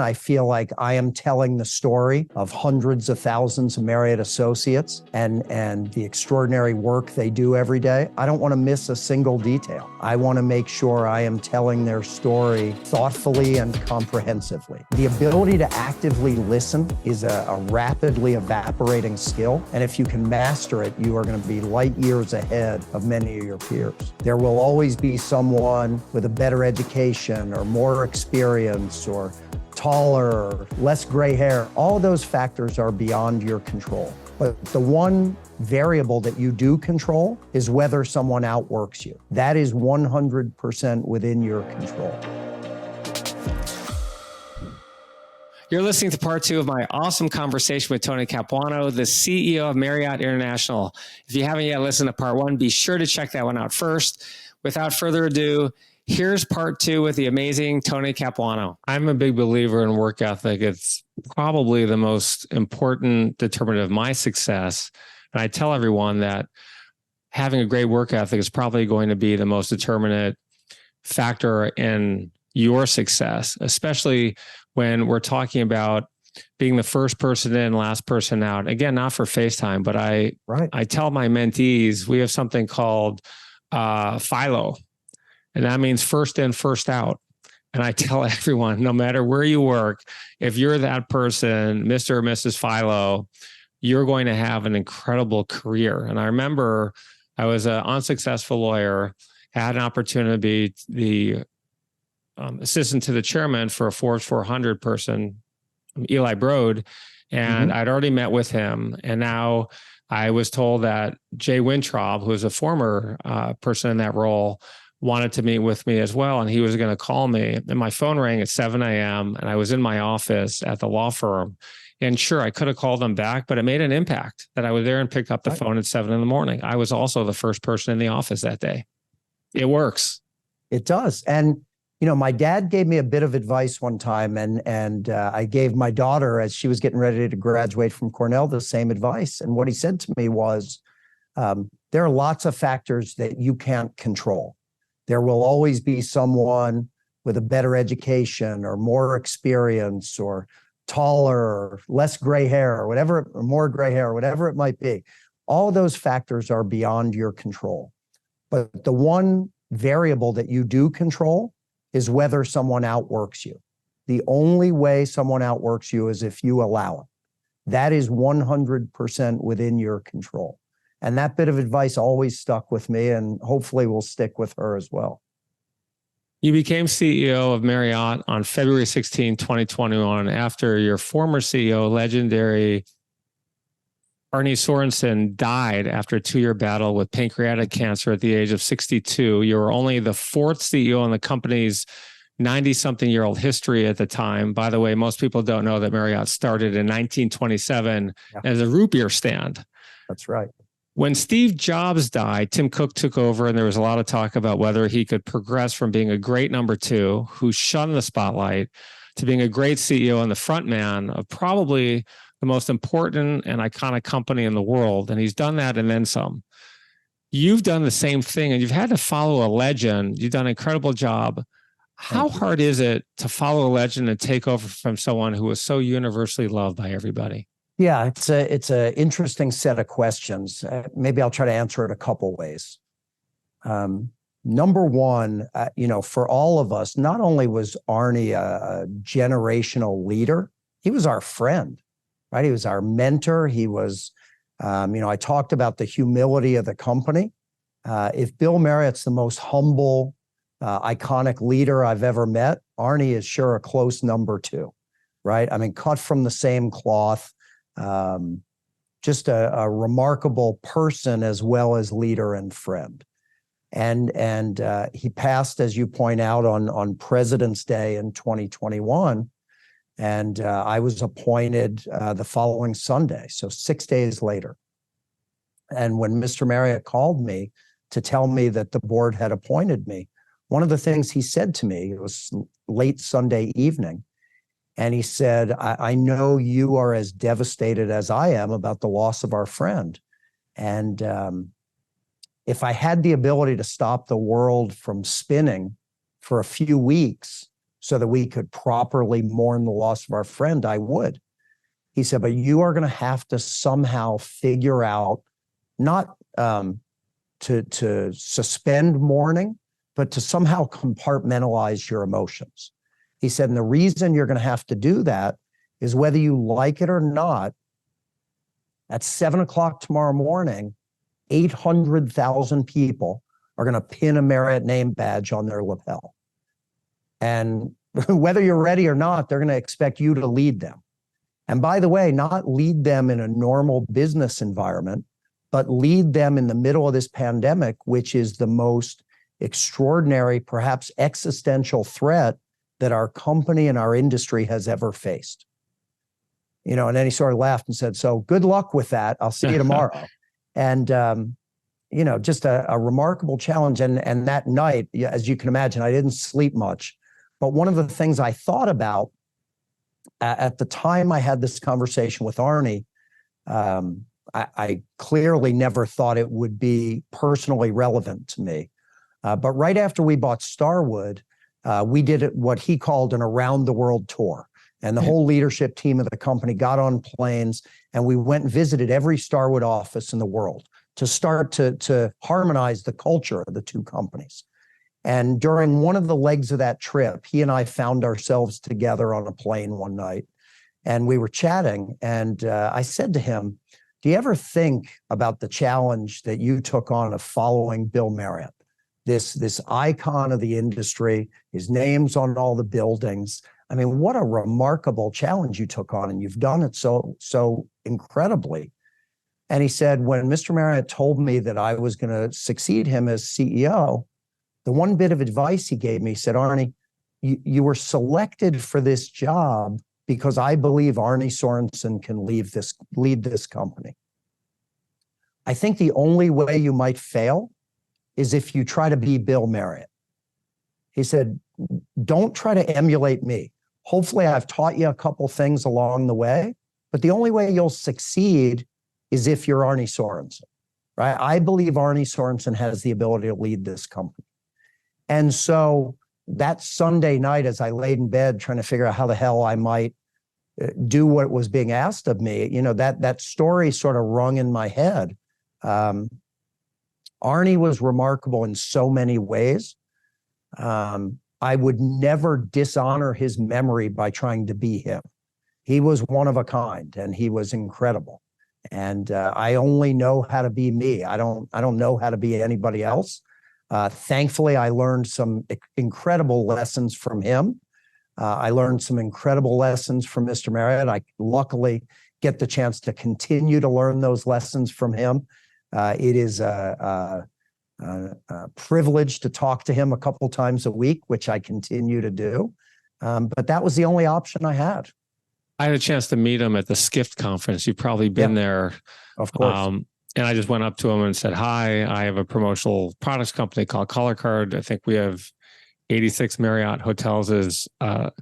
I feel like I am telling the story of hundreds of thousands of Marriott associates and the extraordinary work they do every day. I don't want to miss a single detail. I want to make sure I am telling their story thoughtfully and comprehensively. The ability to actively listen is a rapidly evaporating skill, and if you can master it, you are going to be light years ahead of many of your peers. There will always be someone with a better education or more experience or taller, less gray hair. All those factors are beyond your control. But the one variable that you do control is whether someone outworks you. That is 100% within your control. You're listening to part 2 of my awesome conversation with Tony Capuano, the CEO of Marriott International. If you haven't yet listened to part 1, be sure to check that one out first. Without further ado, here's part 2 with the amazing Tony Capuano. I'm a big believer in work ethic. It's probably the most important determinant of my success. And I tell everyone that having a great work ethic is probably going to be the most determinant factor in your success, especially when we're talking about being the first person in, last person out. Again, not for FaceTime, but I tell my mentees, we have something called FILO. And that means first in, first out. And I tell everyone, no matter where you work, if you're that person, Mr. or Mrs. Philo, you're going to have an incredible career. And I remember I was an unsuccessful lawyer, had an opportunity to be the assistant to the chairman for a Forbes 400 person, Eli Broad, and I'd already met with him. And now I was told that Jay Wintraub, who was a former person in that role, wanted to meet with me as well. And he was going to call me. And my phone rang at 7 a.m. and I was in my office at the law firm. And sure, I could have called them back, but it made an impact that I was there and picked up the phone at 7 in the morning. I was also the first person in the office that day. It works. It does. And, you know, my dad gave me a bit of advice one time, and I gave my daughter, as she was getting ready to graduate from Cornell, the same advice. And what he said to me was, there are lots of factors that you can't control. There will always be someone with a better education or more experience or taller or less gray hair or whatever, or more gray hair, or whatever it might be. All those factors are beyond your control. But the one variable that you do control is whether someone outworks you. The only way someone outworks you is if you allow it. That is 100% within your control. And that bit of advice always stuck with me, and hopefully will stick with her as well. You became CEO of Marriott on February 16, 2021, after your former CEO, legendary Arne Sorensen, died after a 2-year battle with pancreatic cancer at the age of 62. You were only the 4th CEO in the company's 90-something-year-old history at the time. By the way, most people don't know that Marriott started in 1927 as a root beer stand. That's right. When Steve Jobs died, Tim Cook took over, and there was a lot of talk about whether he could progress from being a great number 2 who shunned the spotlight to being a great CEO and the front man of probably the most important and iconic company in the world. And he's done that and then some. You've done the same thing, and you've had to follow a legend. You've done an incredible job. How hard is it to follow a legend and take over from someone who was so universally loved by everybody? Yeah, it's a interesting set of questions. Maybe I'll try to answer it a couple ways. Number one, for all of us, not only was Arne a generational leader, he was our friend, right? He was our mentor. He was, I talked about the humility of the company. If Bill Marriott's the most humble, iconic leader I've ever met, Arne is sure a close number 2, right? I mean, cut from the same cloth. Just a remarkable person as well as leader and friend. And he passed, as you point out, on President's Day in 2021. And I was appointed the following Sunday, so 6 days later. And when Mr. Marriott called me to tell me that the board had appointed me, one of the things he said to me, it was late Sunday evening, and he said, I know you are as devastated as I am about the loss of our friend. And if I had the ability to stop the world from spinning for a few weeks, so that we could properly mourn the loss of our friend, I would. He said, but you are going to have to somehow figure out not to suspend mourning, but to somehow compartmentalize your emotions. He said, and the reason you're going to have to do that is whether you like it or not, at 7 o'clock tomorrow morning, 800,000 people are going to pin a Marriott name badge on their lapel. And whether you're ready or not, they're going to expect you to lead them. And by the way, not lead them in a normal business environment, but lead them in the middle of this pandemic, which is the most extraordinary, perhaps existential threat that our company and our industry has ever faced. You know, and then he sort of laughed and said, so good luck with that. I'll see you tomorrow. And, you know, just a remarkable challenge. And that night, as you can imagine, I didn't sleep much. But one of the things I thought about at the time I had this conversation with Arnie, I clearly never thought it would be personally relevant to me. But right after we bought Starwood, we did what he called an around the world tour. And the whole leadership team of the company got on planes and we went and visited every Starwood office in the world to start to harmonize the culture of the two companies. And during one of the legs of that trip, he and I found ourselves together on a plane one night and we were chatting. And I said to him, do you ever think about the challenge that you took on of following Bill Marriott, this icon of the industry, his name's on all the buildings? I mean, what a remarkable challenge you took on, and you've done it so incredibly. And he said, when Mr. Marriott told me that I was going to succeed him as CEO, the one bit of advice he gave me, he said, Arnie, you were selected for this job because I believe Arnie Sorensen can lead this company. I think the only way you might fail is if you try to be Bill Marriott. He said, don't try to emulate me. Hopefully I've taught you a couple things along the way, but the only way you'll succeed is if you're Arnie Sorensen, right? I believe Arnie Sorensen has the ability to lead this company. And so that Sunday night, as I laid in bed trying to figure out how the hell I might do what was being asked of me, you know, that story sort of rung in my head. Arnie was remarkable in so many ways. I would never dishonor his memory by trying to be him. He was one of a kind and he was incredible. And I only know how to be me. I don't know how to be anybody else. Thankfully, I learned some incredible lessons from him. I learned some incredible lessons from Mr. Marriott. I luckily get the chance to continue to learn those lessons from him. It is a privilege to talk to him a couple times a week, which I continue to do. But that was the only option I had. I had a chance to meet him at the Skift conference. You've probably been there. Of course. And I just went up to him and said, hi, I have a promotional products company called Color Card. I think we have 86 Marriott hotels as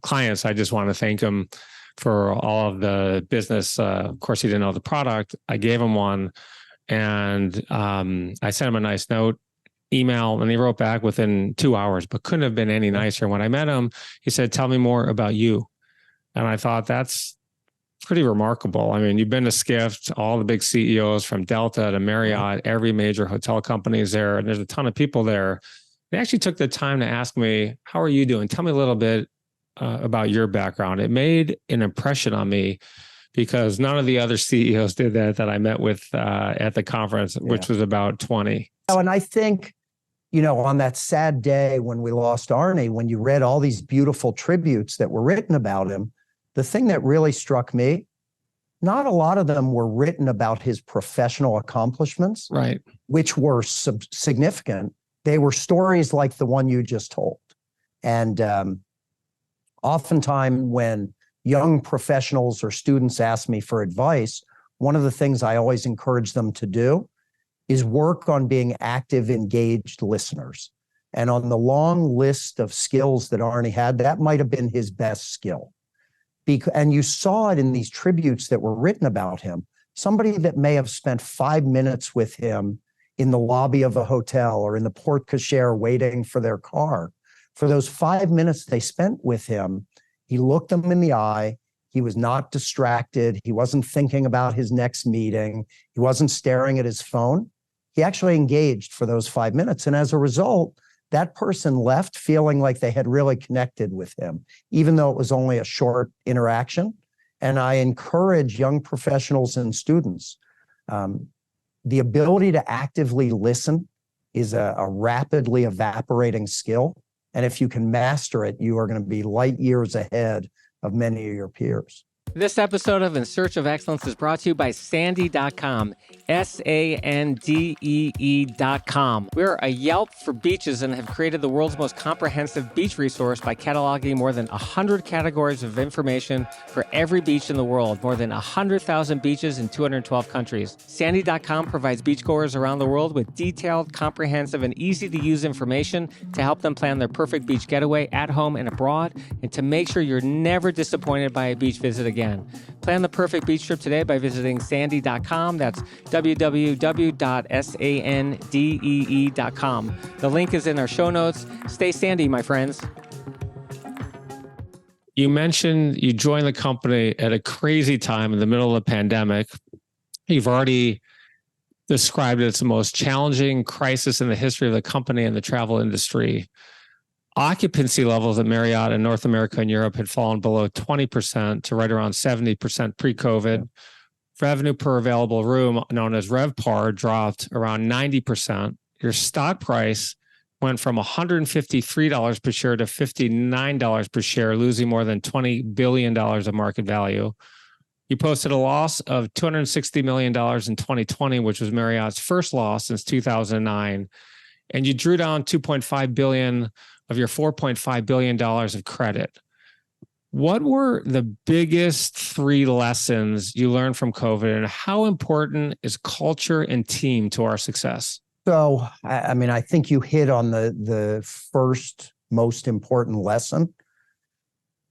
clients. I just want to thank him for all of the business. Of course, he didn't know the product. I gave him one and I sent him a nice note, email, and he wrote back within 2 hours, but couldn't have been any nicer. When I met him, he said, tell me more about you. And I thought that's pretty remarkable. I mean, you've been to Skift, all the big CEOs from Delta to Marriott, every major hotel company is there. And there's a ton of people there. They actually took the time to ask me, how are you doing? Tell me a little bit about your background. It made an impression on me because none of the other CEOs did that I met with at the conference, which was about 20. And I think, you know, on that sad day when we lost Arnie, when you read all these beautiful tributes that were written about him, the thing that really struck me, not a lot of them were written about his professional accomplishments, right, which were significant. They were stories like the one you just told. And oftentimes when young professionals or students ask me for advice, one of the things I always encourage them to do is work on being active, engaged listeners. And on the long list of skills that Arnie had, that might have been his best skill. And you saw it in these tributes that were written about him. Somebody that may have spent 5 minutes with him in the lobby of a hotel or in the porte cochere waiting for their car. for those 5 minutes they spent with him, he looked them in the eye. He was not distracted. He wasn't thinking about his next meeting. He wasn't staring at his phone. He actually engaged for those 5 minutes. And as a result, that person left feeling like they had really connected with him, even though it was only a short interaction. And I encourage young professionals and students, the ability to actively listen is a rapidly evaporating skill. And if you can master it, you are going to be light years ahead of many of your peers. This episode of In Search of Excellence is brought to you by Sandee.com, SANDEE.com. We're a Yelp for beaches and have created the world's most comprehensive beach resource by cataloging more than 100 categories of information for every beach in the world, more than 100,000 beaches in 212 countries. Sandee.com provides beachgoers around the world with detailed, comprehensive, and easy-to-use information to help them plan their perfect beach getaway at home and abroad, and to make sure you're never disappointed by a beach visit again. Plan the perfect beach trip today by visiting Sandee.com. That's www.sandee.com. The link is in our show notes. Stay sandy, my friends. You mentioned you joined the company at a crazy time in the middle of the pandemic. You've already described it as the most challenging crisis in the history of the company and the travel industry. Occupancy levels at Marriott in North America and Europe had fallen below 20% to right around 70% pre-COVID. Revenue per available room, known as RevPAR, dropped around 90%. Your stock price went from $153 per share to $59 per share, losing more than $20 billion of market value. You posted a loss of $260 million in 2020, which was Marriott's first loss since 2009. And you drew down $2.5 billion of your $4.5 billion of credit. What were the biggest 3 lessons you learned from COVID, and how important is culture and team to our success? So, I mean, I think you hit on the first most important lesson.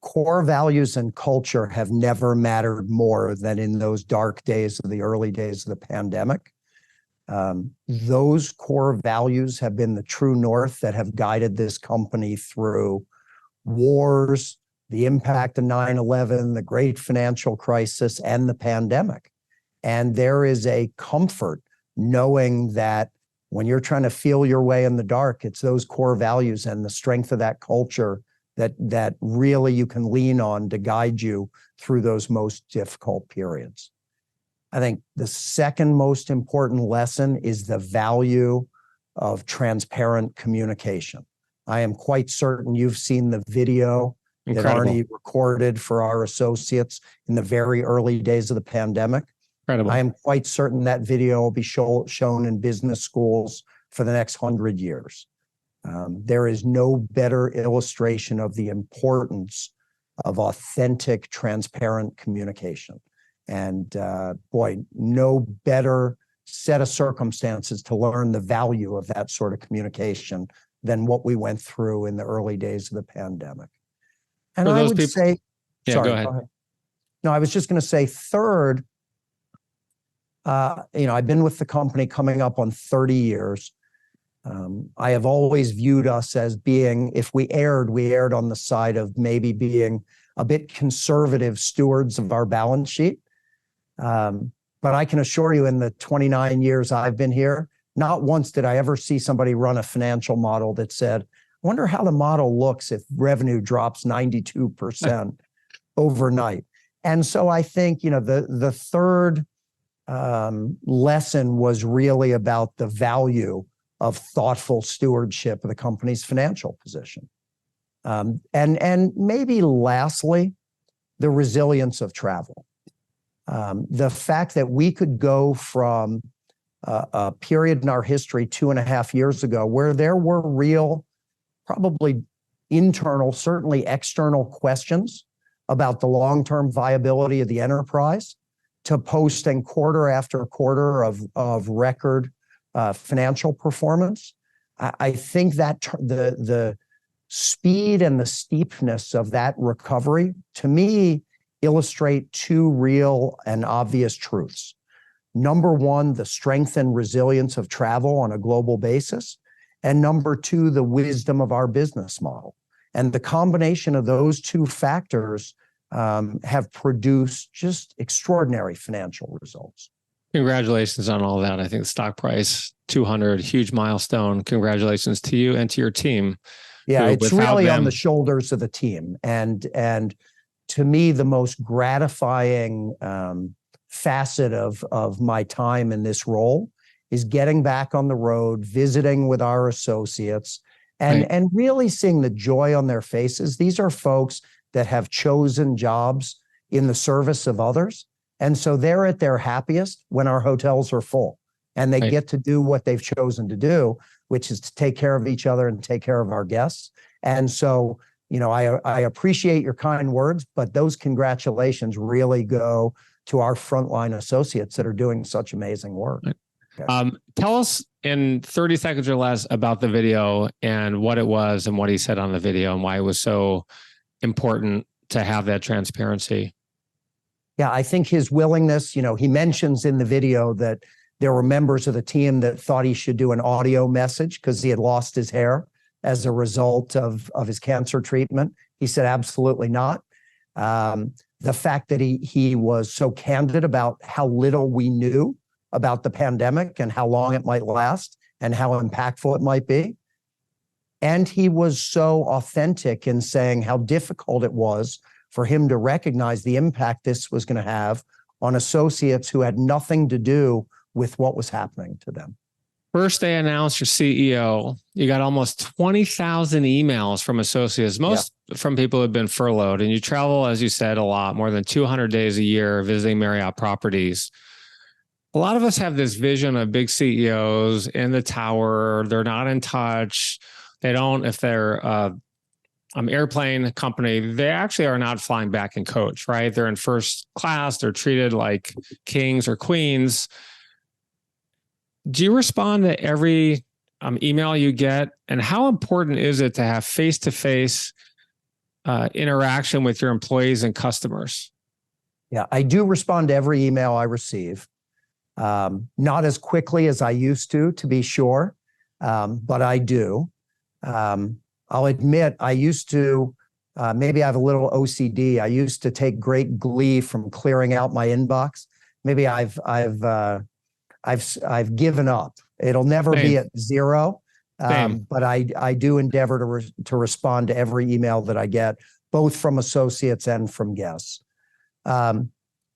Core values and culture have never mattered more than in those dark days of the early days of the pandemic. Those core values have been the true north that have guided this company through wars, the impact of 9/11, the great financial crisis, and the pandemic. And there is a comfort knowing that when you're trying to feel your way in the dark, it's those core values and the strength of that culture that really you can lean on to guide you through those most difficult periods. I think the second most important lesson is the value of transparent communication. I am quite certain you've seen the video Incredible. that Arnie recorded for our associates in the very early days of the pandemic. Incredible. I am quite certain that video will be shown in business schools for the next 100 years. There is no better illustration of the importance of authentic, transparent communication. And boy, no better set of circumstances to learn the value of that sort of communication than what we went through in the early days of the pandemic. And I would say, go ahead. No, I was just going to say third, I've been with the company coming up on 30 years. I have always viewed us as being, if we erred on the side of maybe being a bit conservative stewards of our balance sheet. But I can assure you in the 29 years I've been here, not once did I ever see somebody run a financial model that said, I wonder how the model looks if revenue drops 92% overnight. And so I think, the third lesson was really about the value of thoughtful stewardship of the company's financial position. And maybe lastly, the resilience of travel. The fact that we could go from a period in our history 2.5 years ago where there were real, probably internal, certainly external questions about the long-term viability of the enterprise, to posting quarter after quarter of record financial performance. I think that the speed and the steepness of that recovery, to me, illustrate 2 real and obvious truths. Number one, the strength and resilience of travel on a global basis. and number two, the wisdom of our business model. And the combination of those two factors have produced just extraordinary financial results. Congratulations on all that. I think the stock price, 200, huge milestone. Congratulations to you and to your team. Yeah, it's really on the shoulders of the team. And to me, the most gratifying facet of my time in this role is getting back on the road, visiting with our associates, and really seeing the joy on their faces. These are folks that have chosen jobs in the service of others. And so they're at their happiest when our hotels are full and they get to do what they've chosen to do, which is to take care of each other and take care of our guests. And so, you know, I appreciate your kind words, but those congratulations really go to our frontline associates that are doing such amazing work. Tell us in 30 seconds or less about the video and what it was and what he said on the video and why it was so important to have that transparency. Yeah, I think his willingness, you know, he mentions in the video that there were members of the team that thought he should do an audio message because he had lost his hair as a result of his cancer treatment. He said, absolutely not. The fact that he was so candid about how little we knew about the pandemic and how long it might last and how impactful it might be. And he was so authentic in saying how difficult it was for him to recognize the impact this was going to have on associates who had nothing to do with what was happening to them. First they announced your CEO, you got almost 20,000 emails from associates, most from people who have been furloughed. And you travel, as you said, a lot, more than 200 days a year visiting Marriott properties. A lot of us have this vision of big CEOs in the tower. They're not in touch. They don't, if they're airplane company, they actually are not flying back in coach, right? They're in first class. They're treated like kings or queens. Do you respond to every email you get? And how important is it to have face-to-face interaction with your employees and customers? Yeah, I do respond to every email I receive. Not as quickly as I used to be sure, but I do. I'll admit I used to, maybe I have a little OCD. I used to take great glee from clearing out my inbox. Maybe I've given up. It'll never be at zero, but I do endeavor to respond to every email that I get, both from associates and from guests.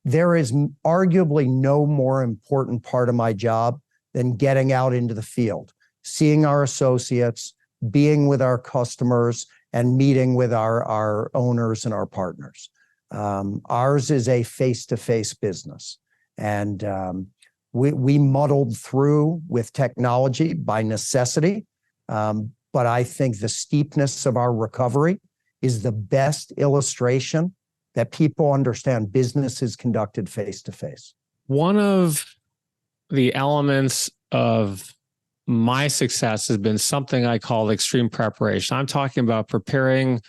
There is arguably no more important part of my job than getting out into the field, seeing our associates, being with our customers, and meeting with our owners and our partners. Ours is a face-to-face business. And we muddled through with technology by necessity. But I think the steepness of our recovery is the best illustration that people understand business is conducted face-to-face. One of the elements of my success has been something I call extreme preparation. I'm talking about preparing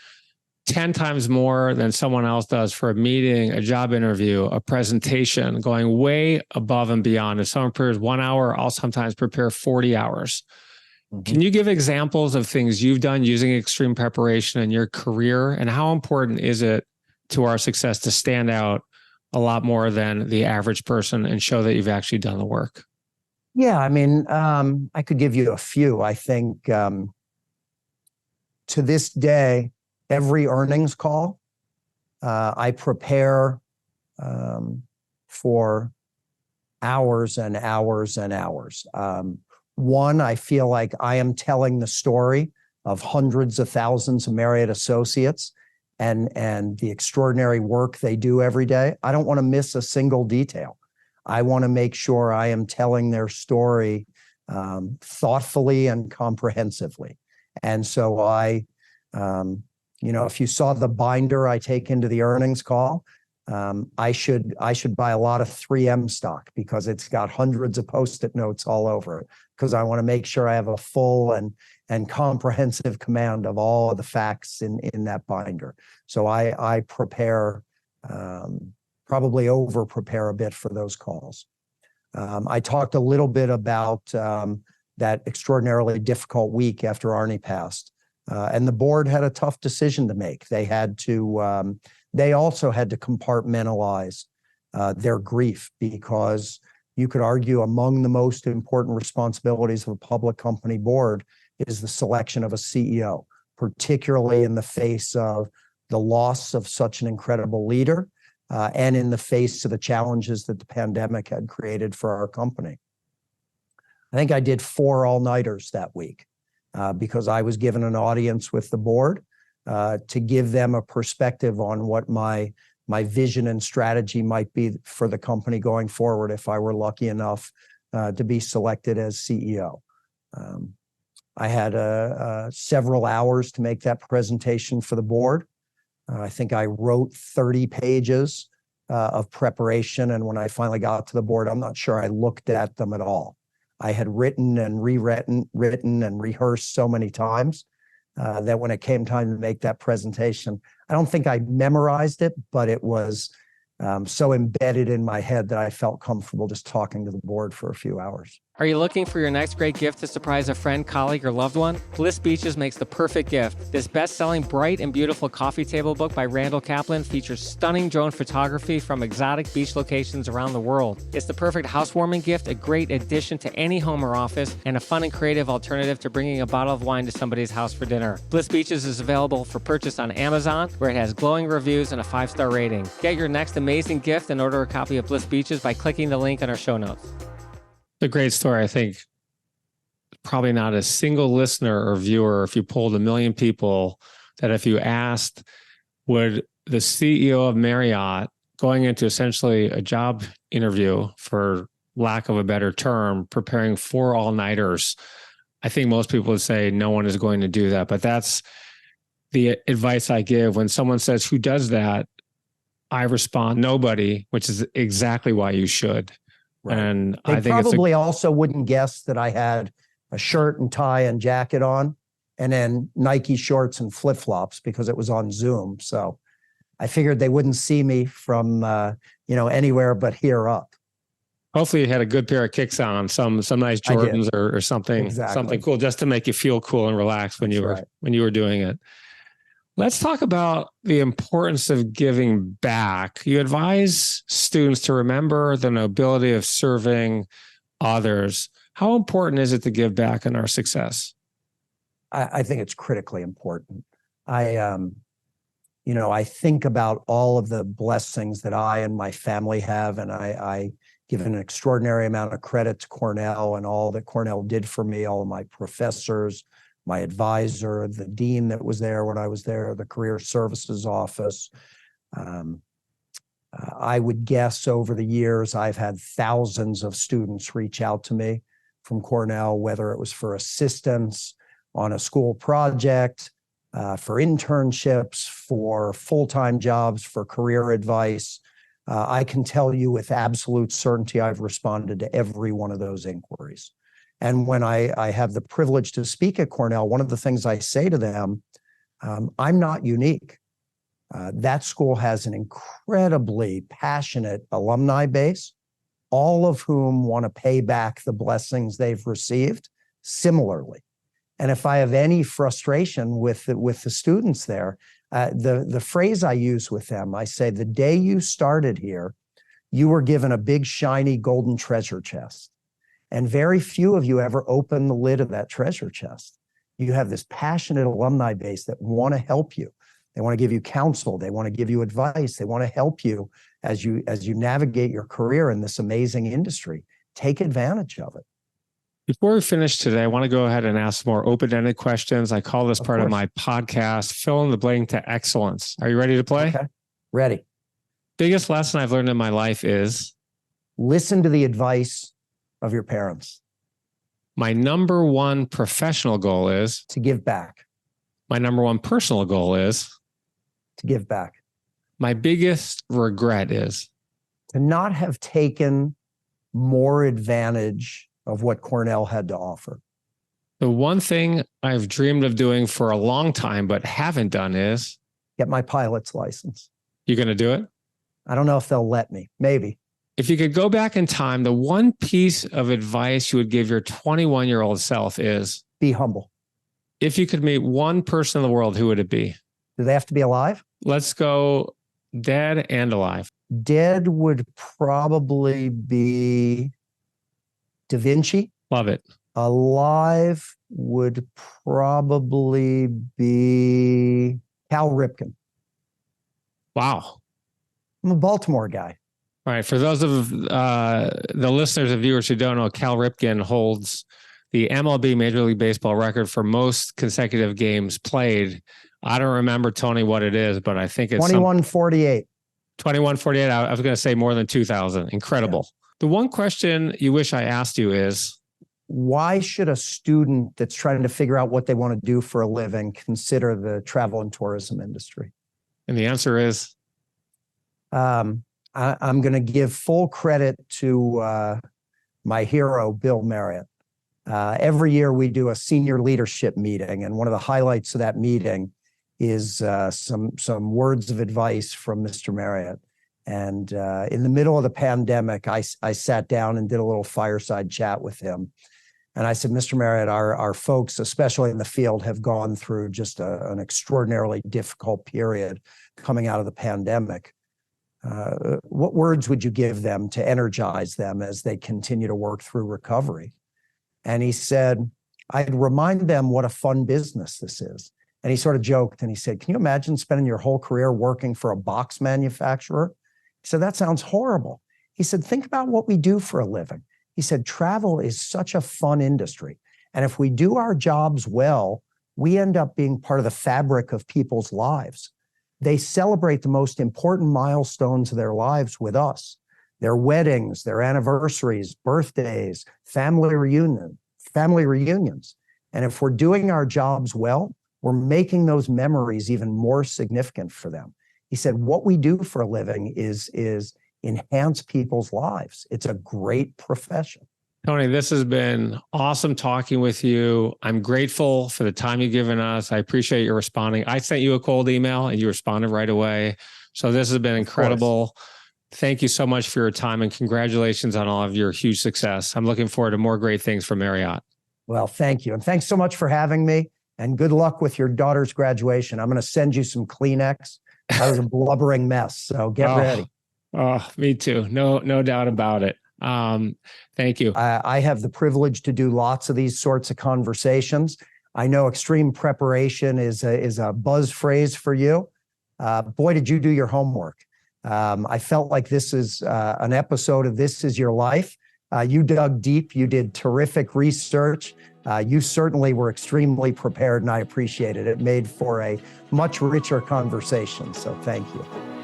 10 times more than someone else does for a meeting, a job interview, a presentation, going way above and beyond. If someone prepares 1 hour, I'll sometimes prepare 40 hours. Mm-hmm. Can you give examples of things you've done using extreme preparation in your career? And how important is it to our success to stand out a lot more than the average person and show that you've actually done the work? Yeah, I mean, I could give you a few. I think to this day, every earnings call, I prepare for hours and hours and hours. One, I feel like I am telling the story of hundreds of thousands of Marriott associates and the extraordinary work they do every day. I don't want to miss a single detail. I want to make sure I am telling their story thoughtfully and comprehensively. And so if you saw the binder I take into the earnings call, I should buy a lot of 3M stock because it's got hundreds of Post-it notes all over it, because I want to make sure I have a full and comprehensive command of all of the facts in that binder. So I prepare, probably over prepare a bit for those calls. I talked a little bit about the that extraordinarily difficult week after Arnie passed. And the board had a tough decision to make. They also had to compartmentalize their grief, because you could argue among the most important responsibilities of a public company board is the selection of a CEO, particularly in the face of the loss of such an incredible leader, and in the face of the challenges that the pandemic had created for our company. I think I did 4 all-nighters that week because I was given an audience with the board to give them a perspective on what my vision and strategy might be for the company going forward if I were lucky enough to be selected as CEO. I had several hours to make that presentation for the board. I think I wrote 30 pages of preparation, and when I finally got to the board, I'm not sure I looked at them at all. I had written and rewritten, written and rehearsed so many times that when it came time to make that presentation, I don't think I memorized it, but it was so embedded in my head that I felt comfortable just talking to the board for a few hours. Are you looking for your next great gift to surprise a friend, colleague, or loved one? Bliss Beaches makes the perfect gift. This best-selling bright and beautiful coffee table book by Randall Kaplan features stunning drone photography from exotic beach locations around the world. It's the perfect housewarming gift, a great addition to any home or office, and a fun and creative alternative to bringing a bottle of wine to somebody's house for dinner. Bliss Beaches is available for purchase on Amazon, where it has glowing reviews and a 5-star rating. Get your next amazing gift and order a copy of Bliss Beaches by clicking the link in our show notes. A great story. I think probably not a single listener or viewer, if you polled 1 million people, that if you asked, would the CEO of Marriott, going into essentially a job interview, for lack of a better term, preparing 4 all-nighters, I think most people would say no one is going to do that. But that's the advice I give. When someone says, who does that? I respond, nobody, which is exactly why you should. Right. And they I think probably also wouldn't guess that I had a shirt and tie and jacket on, and then Nike shorts and flip-flops because it was on Zoom. So I figured they wouldn't see me from anywhere but here up. Hopefully you had a good pair of kicks on, some nice Jordans or something, exactly. Something cool, just to make you feel cool and relaxed when you were doing it. Let's talk about the importance of giving back. You advise students to remember the nobility of serving others. How important is it to give back in our success? I think it's critically important. I think about all of the blessings that I and my family have, and I give an extraordinary amount of credit to Cornell and all that Cornell did for me, all of my professors, my advisor, the dean that was there when I was there, the career services office. I would guess over the years, I've had thousands of students reach out to me from Cornell, whether it was for assistance on a school project, for internships, for full-time jobs, for career advice. I can tell you with absolute certainty, I've responded to every one of those inquiries. And when I have the privilege to speak at Cornell, one of the things I say to them, I'm not unique. That school has an incredibly passionate alumni base, all of whom want to pay back the blessings they've received similarly. And if I have any frustration with the students there, the phrase I use with them, I say, the day you started here, you were given a big, shiny, golden treasure chest. And very few of you ever open the lid of that treasure chest. You have this passionate alumni base that want to help you. They want to give you counsel. They want to give you advice. They want to help you as you navigate your career in this amazing industry. Take advantage of it. Before we finish today, I want to go ahead and ask more open-ended questions. I call this part of my podcast, Fill in the Blank to Excellence. Are you ready to play? Okay. Ready. Biggest lesson I've learned in my life is? Listen to the advice of your parents. My number one professional goal is? To give back. My number one personal goal is? To give back. My biggest regret is? To not have taken more advantage of what Cornell had to offer. The one thing I've dreamed of doing for a long time but haven't done is? Get my pilot's license. You going to do it? I don't know if they'll let me. Maybe. If you could go back in time, the one piece of advice you would give your 21-year-old self is? Be humble. If you could meet one person in the world, who would it be? Do they have to be alive? Let's go dead and alive. Dead would probably be Da Vinci. Love it. Alive would probably be Cal Ripken. Wow. I'm a Baltimore guy. All right. For those of the listeners and viewers who don't know, Cal Ripken holds the MLB Major League Baseball record for most consecutive games played. I don't remember, Tony, what it is, but I think it's 2148. 2148. I was going to say more than 2,000. Incredible. Yeah. The one question you wish I asked you is, why should a student that's trying to figure out what they want to do for a living consider the travel and tourism industry? And the answer is? I'm going to give full credit to my hero, Bill Marriott. Every year we do a senior leadership meeting, and one of the highlights of that meeting is some words of advice from Mr. Marriott. And in the middle of the pandemic, I sat down and did a little fireside chat with him. And I said, Mr. Marriott, our folks, especially in the field, have gone through just an extraordinarily difficult period coming out of the pandemic. What words would you give them to energize them as they continue to work through recovery? And he said, I'd remind them what a fun business this is. And he sort of joked and he said, can you imagine spending your whole career working for a box manufacturer? He said, that sounds horrible. He said, think about what we do for a living. He said, travel is such a fun industry. And if we do our jobs well, we end up being part of the fabric of people's lives. They celebrate the most important milestones of their lives with us. Their weddings, their anniversaries, birthdays, family reunions. And if we're doing our jobs well, we're making those memories even more significant for them. He said, what we do for a living is enhance people's lives. It's a great profession. Tony, this has been awesome talking with you. I'm grateful for the time you've given us. I appreciate you responding. I sent you a cold email and you responded right away. So this has been incredible. Thank you so much for your time and congratulations on all of your huge success. I'm looking forward to more great things from Marriott. Well, thank you. And thanks so much for having me, and good luck with your daughter's graduation. I'm going to send you some Kleenex. That was a blubbering mess. So get ready. Oh, me too. No doubt about it. Thank you. I have the privilege to do lots of these sorts of conversations. I know extreme preparation is a buzz phrase for you. Boy, did you do your homework. I felt like this is an episode of This Is Your Life. You dug deep. You did terrific research. You certainly were extremely prepared, and I appreciate it. It made for a much richer conversation. So thank you.